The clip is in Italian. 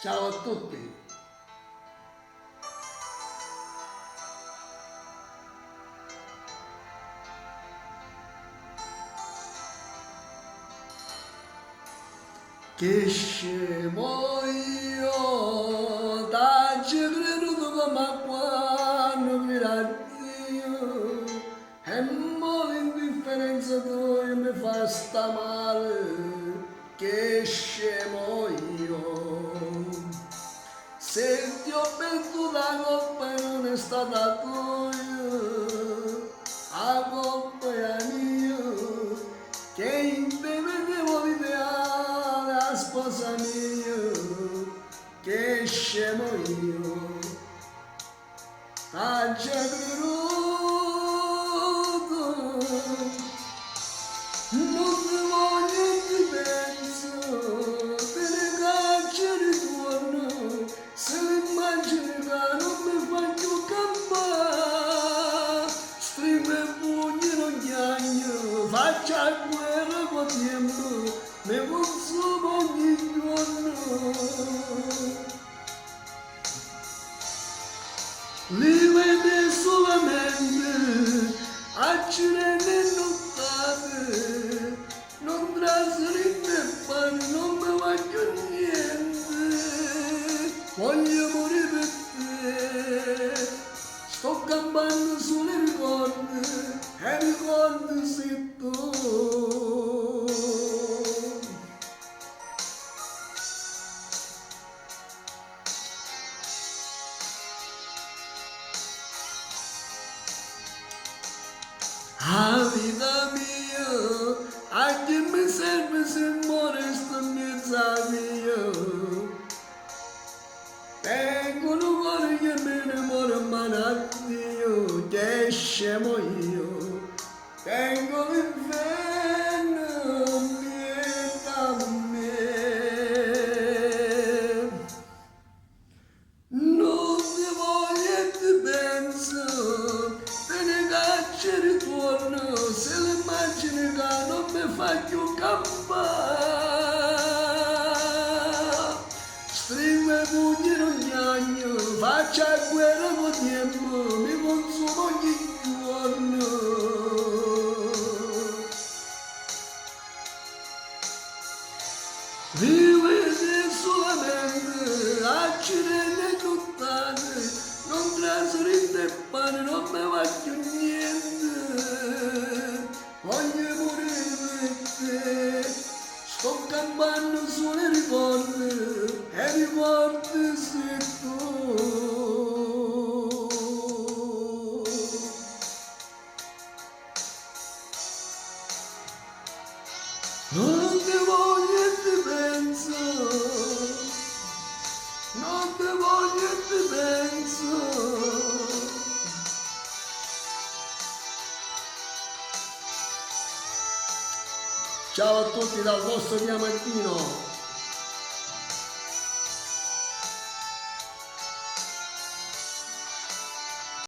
Ciao a tutti. Che scemo io, t'aggi creduto come quando mi Dio, e mo l'indifferenza tua mi fa sta male, che scemo io. Se ti ho perduto la colpa non è stata tua, la colpa è mia, che in te vedevo l'ideale, la sposa mia, che scemo io, t'ha già creduto, non ti voglio e ti penso, te ne caccio e ritorno, se l'immagine che non mi fa più campare, stringo i pugni non chiagno, faccio la guerra con tempo, mi consumo ogni giorno. Li vede solamente accidenti e nottate, non trasferite e fare, non mi voglio niente, voglio morire per te, sto campando sulle ricordi e ricordi sei tu. La vita mia, a chi mi serve se muore sto mezza mia? Tengo un cuore che me ne muore ma Dio, che scemo io. Tengo l'inferno dietro a me. Non ti voglio e ti penso, te ne caccio e ritorno, se l'immagine che non mi fa più campare. Stringo i pugni non gnagno, faccio la guerra con tempo, mi consumo ogni giorno. Vivete solamente accidenti e nottate, non trasferite il pane, non mi va più niente, voglio morire per te, sto campando sulle ricordi e ricordi sei tu. Non ti voglio e ti penso, non ti voglio e ti penso. Ciao a tutti dal vostro Diamantino.